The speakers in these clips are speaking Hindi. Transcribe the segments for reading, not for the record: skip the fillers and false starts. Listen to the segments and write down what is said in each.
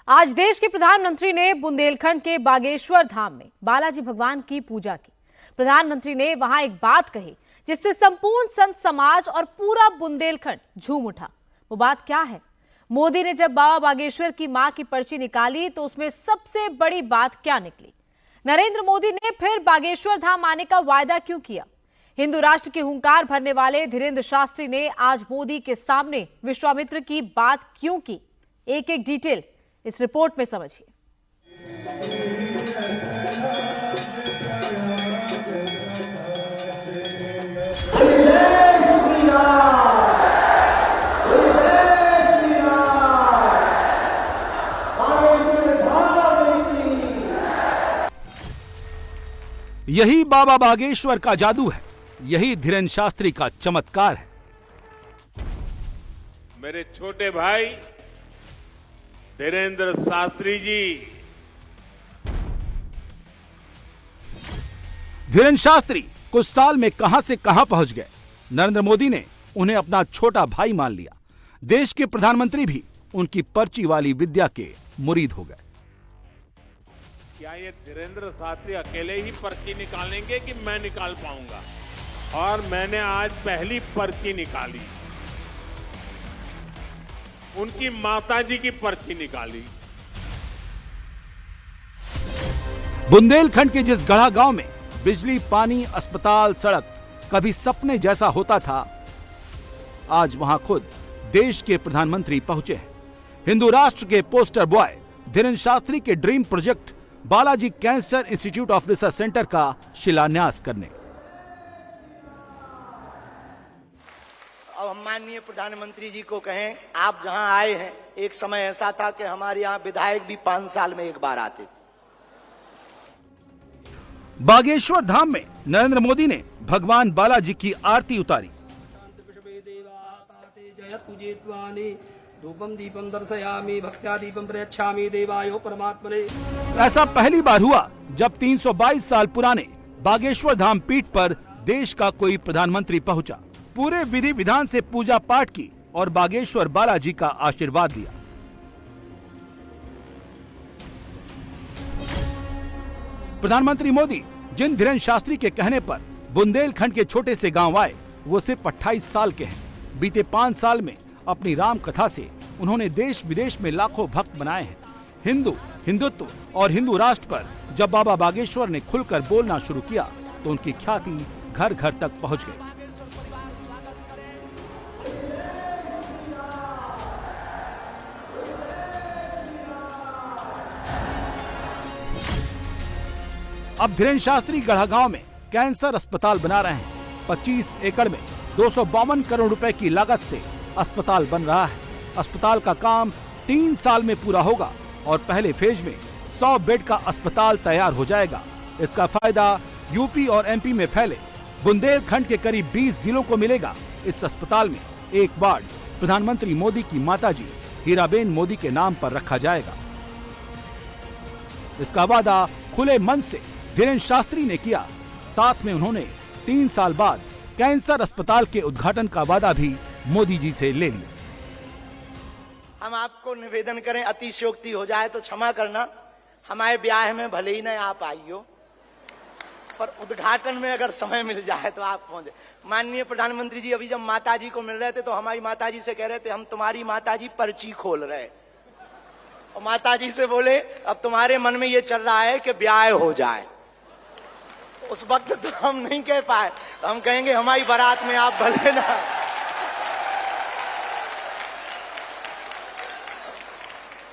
आज देश के प्रधानमंत्री ने बुंदेलखंड के बागेश्वर धाम में बालाजी भगवान की पूजा की। प्रधानमंत्री ने वहां एक बात कही जिससे संपूर्ण संत समाज और पूरा बुंदेलखंड झूम उठा। वो बात क्या है? मोदी ने जब बाबा बागेश्वर की मां की पर्ची निकाली तो उसमें सबसे बड़ी बात क्या निकली? नरेंद्र मोदी ने फिर बागेश्वर धाम आने का वायदा क्यों किया? हिंदू राष्ट्र की हुंकार भरने वाले धीरेन्द्र शास्त्री ने आज मोदी के सामने विश्वामित्र की बात क्यों की? एक एक डिटेल इस रिपोर्ट में समझिए। यही बाबा बागेश्वर का जादू है, यही धीरेन्द्र शास्त्री का चमत्कार है। मेरे छोटे भाई धीरेन्द्र शास्त्री जी, धीरेन्द्र शास्त्री कुछ साल में कहां से कहां पहुंच गए। नरेंद्र मोदी ने उन्हें अपना छोटा भाई मान लिया। देश के प्रधानमंत्री भी उनकी पर्ची वाली विद्या के मुरीद हो गए। क्या ये धीरेन्द्र शास्त्री अकेले ही पर्ची निकालेंगे कि मैं निकाल पाऊंगा? और मैंने आज पहली पर्ची निकाली, उनकी माताजी की पर्ची निकाली। बुंदेलखंड के जिस गढ़ा गांव में बिजली, पानी, अस्पताल, सड़क कभी सपने जैसा होता था, आज वहां खुद देश के प्रधानमंत्री पहुंचे हैं। हिंदू राष्ट्र के पोस्टर बॉय धीरेन्द्र शास्त्री के dream project Balaji cancer institute of research centre का शिलान्यास करने। अब हम माननीय प्रधानमंत्री जी को कहें, आप जहां आए हैं, एक समय ऐसा था कि हमारे यहां विधायक भी 5 साल में एक बार आते थे। बागेश्वर धाम में नरेंद्र मोदी ने भगवान बालाजी की आरती उतारी। धूपम दीपम दर्शयामि भक्त्या दीपम प्रयच्छामि देवायो परमात्मने। ऐसा पहली बार हुआ जब 322 साल पुराने बागेश्वर धाम पीठ पर देश का कोई प्रधानमंत्री पहुंचा। पूरे विधि विधान से पूजा पाठ की और बागेश्वर बालाजी का आशीर्वाद लिया। प्रधानमंत्री मोदी जिन धीरेन्द्र शास्त्री के कहने पर बुंदेलखंड के छोटे से गांव आए, वो सिर्फ 28 साल के हैं। बीते 5 साल में अपनी राम कथा से उन्होंने देश विदेश में लाखों भक्त बनाए हैं। हिंदुत्व और हिंदू राष्ट्र पर जब बाबा बागेश्वर ने खुलकर बोलना शुरू किया तो उनकी ख्याति घर घर तक पहुंच गई। अब धीरेन्द्र शास्त्री गढ़ा गांव में कैंसर अस्पताल बना रहे हैं। 25 एकड़ में 252 करोड़ रुपए की लागत से अस्पताल बन रहा है। अस्पताल का काम 3 साल में पूरा होगा और पहले फेज में 100 बेड का अस्पताल तैयार हो जाएगा। इसका फायदा यूपी और एमपी में फैले बुंदेलखंड के करीब 20 जिलों को मिलेगा। इस अस्पताल में एक वार्ड प्रधानमंत्री मोदी की माताजी हीराबेन मोदी के नाम पर रखा जाएगा। इसका वादा खुले मन से धीरेन्द्र शास्त्री ने किया। साथ में उन्होंने 3 साल बाद कैंसर अस्पताल के उद्घाटन का वादा भी मोदी जी से ले लिया। हम आपको निवेदन करें, अतिशयोक्ति हो जाए तो क्षमा करना। हमारे ब्याह में भले ही नहीं आप आइयो, पर उद्घाटन में अगर समय मिल जाए तो आप पहुंचे। माननीय प्रधानमंत्री जी अभी जब माताजी को मिल रहे थे तो हमारी माताजी से कह रहे थे, हम तुम्हारी माताजी पर्ची खोल रहे। और माताजी से बोले, अब तुम्हारे मन में ये चल रहा है कि ब्याह हो जाए। उस वक्त तो हम नहीं कह पाए, तो हम कहेंगे हमारी बारात में आप भले ना।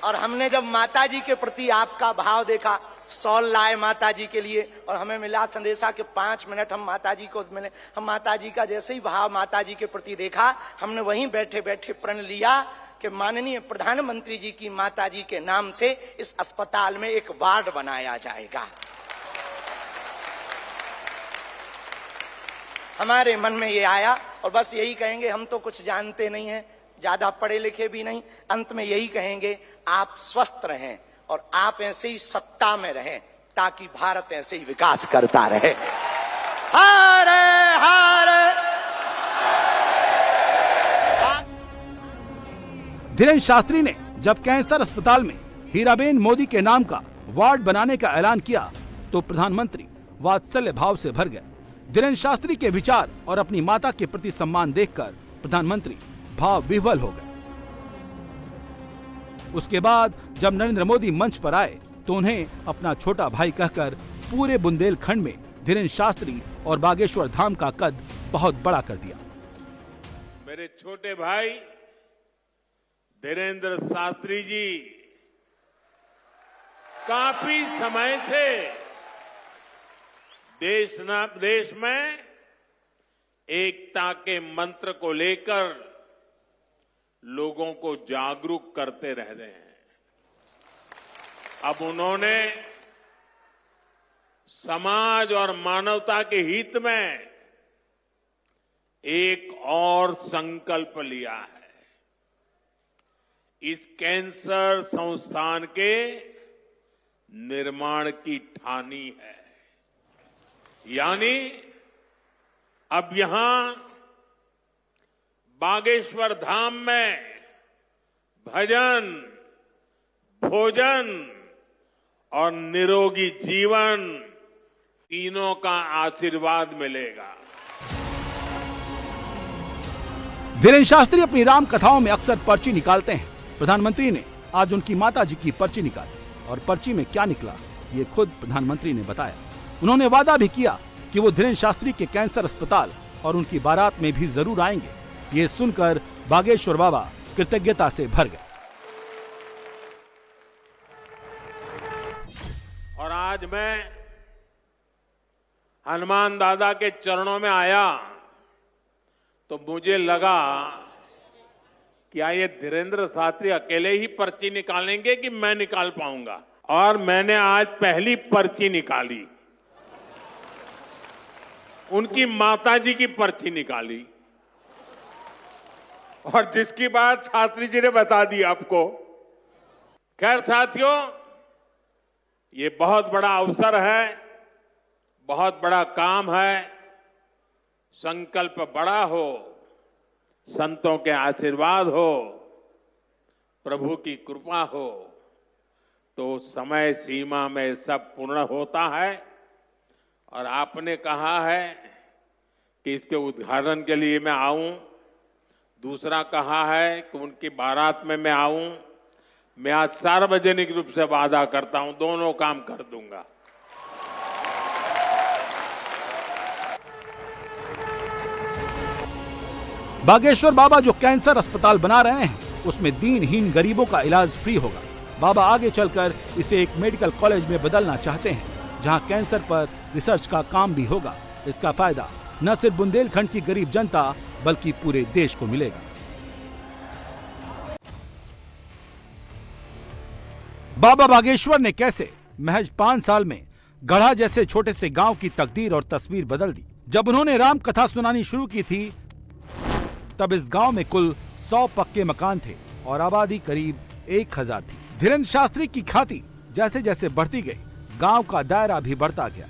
और हमने जब माताजी के प्रति आपका भाव देखा, सॉल लाए माताजी के लिए और हमें मिला संदेशा के 5 मिनट हम माताजी को मिले। हम माताजी का जैसे ही भाव माताजी के प्रति देखा, हमने वहीं बैठे बैठे प्रण लिया कि माननीय प्रधानमंत्री जी की माताजी के नाम से इस अस्पताल में एक वार्ड बनाया जाएगा। हमारे मन में ये आया और बस यही कहेंगे, हम तो कुछ जानते नहीं हैं, ज्यादा पढ़े लिखे भी नहीं। अंत में यही कहेंगे, आप स्वस्थ रहें और आप ऐसे ही सत्ता में रहें ताकि भारत ऐसे ही विकास करता रहे। हारे हारे। धीरेन्द्र शास्त्री ने जब कैंसर अस्पताल में हीराबेन मोदी के नाम का वार्ड बनाने का ऐलान किया तो प्रधानमंत्री वात्सल्य भाव से भर गए। धीरेन्द्र शास्त्री के विचार और अपनी माता के प्रति सम्मान देखकर प्रधानमंत्री भाव विह्वल हो गए। उसके बाद जब नरेंद्र मोदी मंच पर आए तो उन्हें अपना छोटा भाई कहकर पूरे बुंदेलखंड में धीरेन्द्र शास्त्री और बागेश्वर धाम का कद बहुत बड़ा कर दिया। मेरे छोटे भाई धीरेन्द्र शास्त्री जी काफी समय से देश में एकता के मंत्र को लेकर लोगों को जागरूक करते रह रहे हैं। अब उन्होंने समाज और मानवता के हित में एक और संकल्प लिया है। इस कैंसर संस्थान के निर्माण की ठानी है। यानी अब यहां बागेश्वर धाम में भजन, भोजन और निरोगी जीवन तीनों का आशीर्वाद मिलेगा। धीरेन्द्र शास्त्री अपनी राम कथाओं में अक्सर पर्ची निकालते हैं। प्रधानमंत्री ने आज उनकी माताजी की पर्ची निकाली और पर्ची में क्या निकला ये खुद प्रधानमंत्री ने बताया। उन्होंने वादा भी किया कि वो धीरेन्द्र शास्त्री के कैंसर अस्पताल और उनकी बारात में भी जरूर आएंगे। ये सुनकर बागेश्वर बाबा कृतज्ञता से भर गए। और आज मैं हनुमान दादा के चरणों में आया तो मुझे लगा कि ये धीरेन्द्र शास्त्री अकेले ही पर्ची निकालेंगे कि मैं निकाल पाऊंगा। और मैंने आज पहली पर्ची निकाली, उनकी माताजी की पर्ची निकाली और जिसकी बात शास्त्री जी ने बता दी आपको। खैर साथियों, ये बहुत बड़ा अवसर है, बहुत बड़ा काम है। संकल्प बड़ा हो, संतों के आशीर्वाद हो, प्रभु की कृपा हो तो समय सीमा में सब पूर्ण होता है। और आपने कहा है कि इसके उद्घाटन के लिए मैं आऊं, दूसरा कहा है कि उनकी बारात में मैं आऊं। मैं आज सार्वजनिक रूप से वादा करता हूं, दोनों काम कर दूंगा। बागेश्वर बाबा जो कैंसर अस्पताल बना रहे हैं उसमें दीनहीन गरीबों का इलाज फ्री होगा। बाबा आगे चलकर इसे एक मेडिकल कॉलेज में बदलना चाहते हैं जहां कैंसर पर रिसर्च का काम भी होगा। इसका फायदा न सिर्फ बुंदेलखंड की गरीब जनता बल्कि पूरे देश को मिलेगा। बाबा बागेश्वर ने कैसे महज 5 साल में गढ़ा जैसे छोटे से गांव की तकदीर और तस्वीर बदल दी। जब उन्होंने राम कथा सुनानी शुरू की थी तब इस गांव में कुल 100 पक्के मकान थे और आबादी करीब 1000 थी। धीरेन्द्र शास्त्री की ख्याति जैसे जैसे बढ़ती गई, गांव का दायरा भी बढ़ता गया।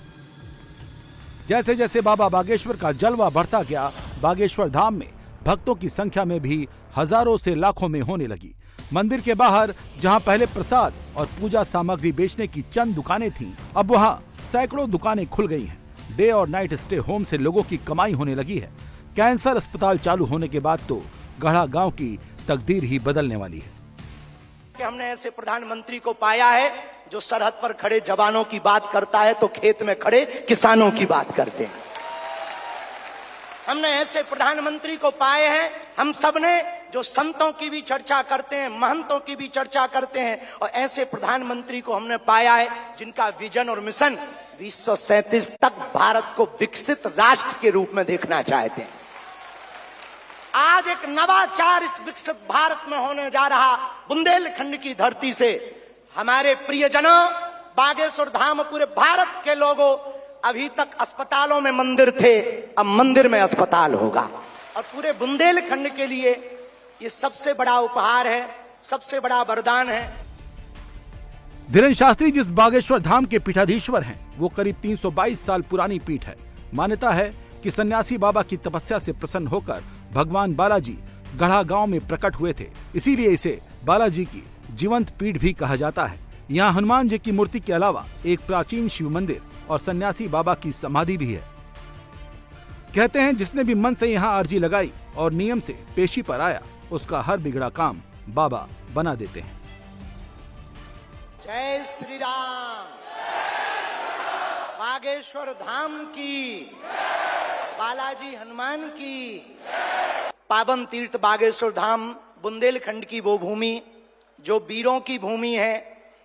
जैसे जैसे बाबा बागेश्वर का जलवा बढ़ता गया, बागेश्वर धाम में भक्तों की संख्या में भी हजारों से लाखों में होने लगी। मंदिर के बाहर जहां पहले प्रसाद और पूजा सामग्री बेचने की चंद दुकानें थीं, अब वहां सैकड़ों दुकानें खुल गई हैं। डे और नाइट स्टे होम से लोगों की कमाई होने लगी है। कैंसर अस्पताल चालू होने के बाद तो गढ़ा गांव की तकदीर ही बदलने वाली है। कि हमने ऐसे प्रधानमंत्री को पाया है जो सरहद पर खड़े जवानों की बात करता है तो खेत में खड़े किसानों की बात करते हैं। हमने ऐसे प्रधानमंत्री को पाए हैं हम सब ने जो संतों की भी चर्चा करते हैं, महंतों की भी चर्चा करते हैं। और ऐसे प्रधानमंत्री को हमने पाया है जिनका विजन और मिशन 2037 तक भारत को विकसित राष्ट्र के रूप में देखना चाहते हैं। आज एक नवाचार इस विकसित भारत में होने जा रहा। बुंदेलखंड की धरती से हमारे प्रियजनों, बागेश्वर धाम, पूरे भारत के लोगों, अभी तक अस्पतालों में मंदिर थे, अब मंदिर में अस्पताल होगा। और पूरे बुंदेलखंड के लिए ये सबसे बड़ा उपहार है, सबसे बड़ा वरदान है। धीरेन्द्र शास्त्री जिस बागेश्वर धाम के पीठाधीश्वर हैं, वो करीब 322 साल पुरानी पीठ है। मान्यता है कि सन्यासी बाबा की तपस्या से प्रसन्न होकर भगवान बालाजी गढ़ा गांव में प्रकट हुए थे, इसीलिए इसे बालाजी की जीवंत पीठ भी कहा जाता है। यहाँ हनुमान जी की मूर्ति के अलावा एक प्राचीन शिव मंदिर और सन्यासी बाबा की समाधि भी है। कहते हैं जिसने भी मन से यहाँ अर्जी लगाई और नियम से पेशी पर आया, उसका हर बिगड़ा काम बाबा बना देते हैं। जय श्री राम। बागेश्वर धाम की, बालाजी हनुमान की। पावन तीर्थ बागेश्वर धाम बुंदेलखंड की वो भूमि जो वीरों की भूमि है,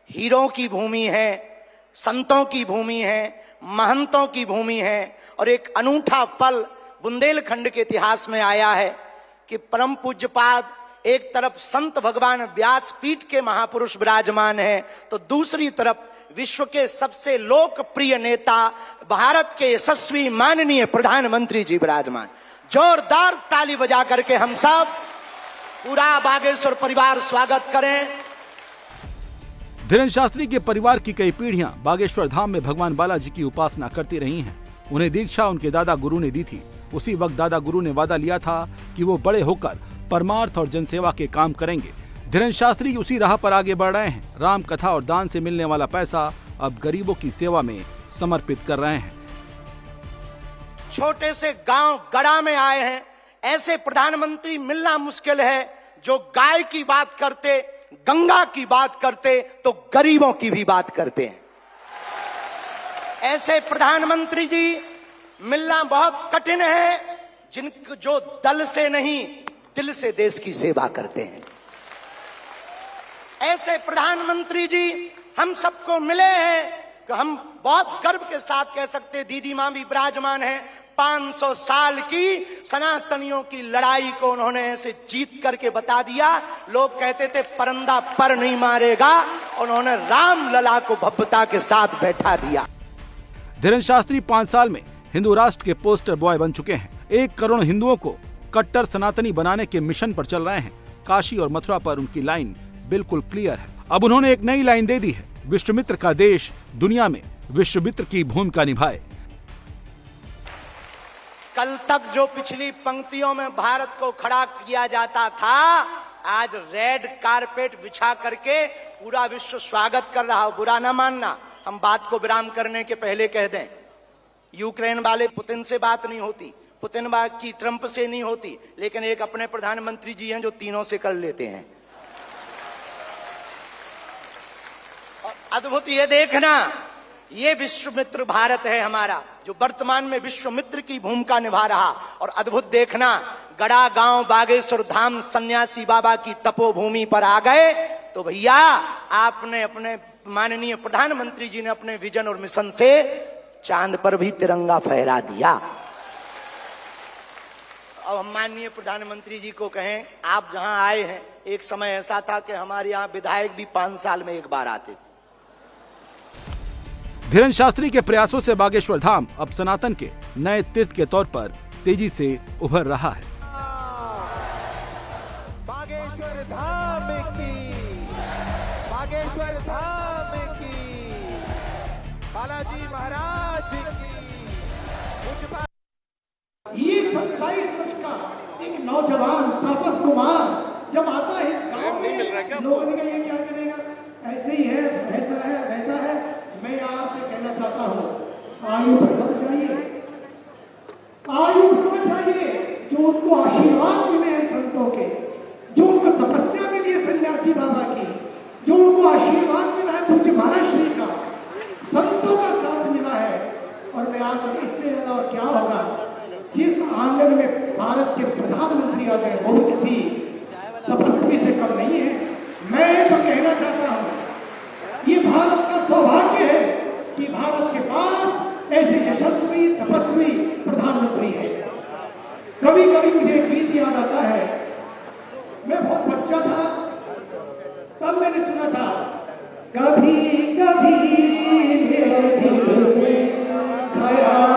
हीरों की भूमि है, संतों की भूमि है, महंतों की भूमि है। और एक अनूठा पल बुंदेलखंड के इतिहास में आया है कि परम पूज्यपाद एक तरफ संत भगवान व्यासपीठ के महापुरुष विराजमान है, तो दूसरी तरफ विश्व के सबसे लोकप्रिय नेता, भारत के यशस्वी माननीय प्रधानमंत्री जी विराजमान। जोरदार ताली बजा करके हम सब पूरा बागेश्वर परिवार स्वागत करें। धीरेन्द्र शास्त्री के परिवार की कई पीढ़ियां बागेश्वर धाम में भगवान बालाजी की उपासना करती रही हैं। उन्हें दीक्षा उनके दादा गुरु ने दी थी। उसी वक्त दादा गुरु ने वादा लिया था कि वो बड़े होकर परमार्थ और जनसेवा के काम करेंगे। धीरेन्द्र शास्त्री उसी राह पर आगे बढ़ रहे हैं। राम कथा और दान से मिलने वाला पैसा अब गरीबों की सेवा में समर्पित कर रहे हैं। छोटे से गांव गड़ा में आए हैं, ऐसे प्रधानमंत्री मिलना मुश्किल है जो गाय की बात करते, गंगा की बात करते तो गरीबों की भी बात करते हैं। ऐसे प्रधानमंत्री जी मिलना बहुत कठिन है जिनको जो दल से नहीं दिल से देश की सेवा करते हैं। ऐसे प्रधानमंत्री जी हम सबको मिले हैं कि हम बहुत गर्व के साथ कह सकते, दीदी मां भी विराजमान है, 500 साल की सनातनियों की लड़ाई को उन्होंने ऐसे जीत करके बता दिया। लोग कहते थे परंदा पर नहीं मारेगा, उन्होंने राम लला को भव्यता के साथ बैठा दिया। धीरेन्द्र शास्त्री 5 साल में हिंदू राष्ट्र के पोस्टर बॉय बन चुके हैं। 1 करोड़ हिंदुओं को कट्टर सनातनी बनाने के मिशन पर चल रहे हैं। काशी और मथुरा पर उनकी लाइन बिल्कुल क्लियर है। अब उन्होंने एक नई लाइन दे दी है, विश्वामित्र का देश दुनिया में विश्वामित्र की भूमिका निभाए। कल तक जो पिछली पंक्तियों में भारत को खड़ा किया जाता था, आज रेड कारपेट बिछा करके पूरा विश्व स्वागत कर रहा हो। बुरा ना मानना, हम बात को विराम करने के पहले कह दें, यूक्रेन वाले पुतिन से बात नहीं होती, पुतिन बात की ट्रंप से नहीं होती, लेकिन एक अपने प्रधानमंत्री जी हैं जो तीनों से कर लेते हैं। और अद्भुत ये देखना, ये विश्वामित्र भारत है हमारा, जो वर्तमान में विश्वामित्र की भूमिका निभा रहा। और अद्भुत देखना, गड़ा गांव बागेश्वर धाम सन्यासी बाबा की तपोभूमि पर आ गए तो भैया आपने अपने माननीय प्रधानमंत्री जी ने अपने विजन और मिशन से चांद पर भी तिरंगा फहरा दिया। अब हम माननीय प्रधानमंत्री जी को कहें, आप जहां आए हैं, एक समय ऐसा था कि हमारे यहां विधायक भी 5 साल में एक बार आते थे। धीरेन्द्र शास्त्री के प्रयासों से बागेश्वर धाम अब सनातन के नए तीर्थ के तौर पर तेजी से उभर रहा है। बागेश्वर धाम की, बागेश्वर धाम की, बालाजी महाराज की। ये 27 वर्ष का एक नौजवान तापस कुमार जब आता है इस गांव में, लोगों ने कहा ये क्या करेगा, ऐसे ही है, वैसा है, वैसा है। मैं आपसे कहना चाहता हूं, आयु पर मत जाइए, आयु पर मत जाइए। जो उनको आशीर्वाद मिले हैं संतों के, जो उनको तपस्या मिली है सन्यासी बाबा की, जो उनको आशीर्वाद मिला है पूज्य महाराज श्री का, संतों का साथ मिला है। और मैं आपको इससे ज्यादा और क्या होगा, जिस आंगन में भारत के प्रधानमंत्री आ जाए वो भी किसी तपस्वी से कम नहीं है। मैं तो कहना चाहता हूं, ये भारत का सौभाग्य है कि भारत के पास ऐसे यशस्वी तपस्वी प्रधानमंत्री है। कभी कभी मुझे एक गीत याद आता है, मैं बहुत बच्चा था तब मैंने सुना था, कभी कभी मेरे दिल में ख्याल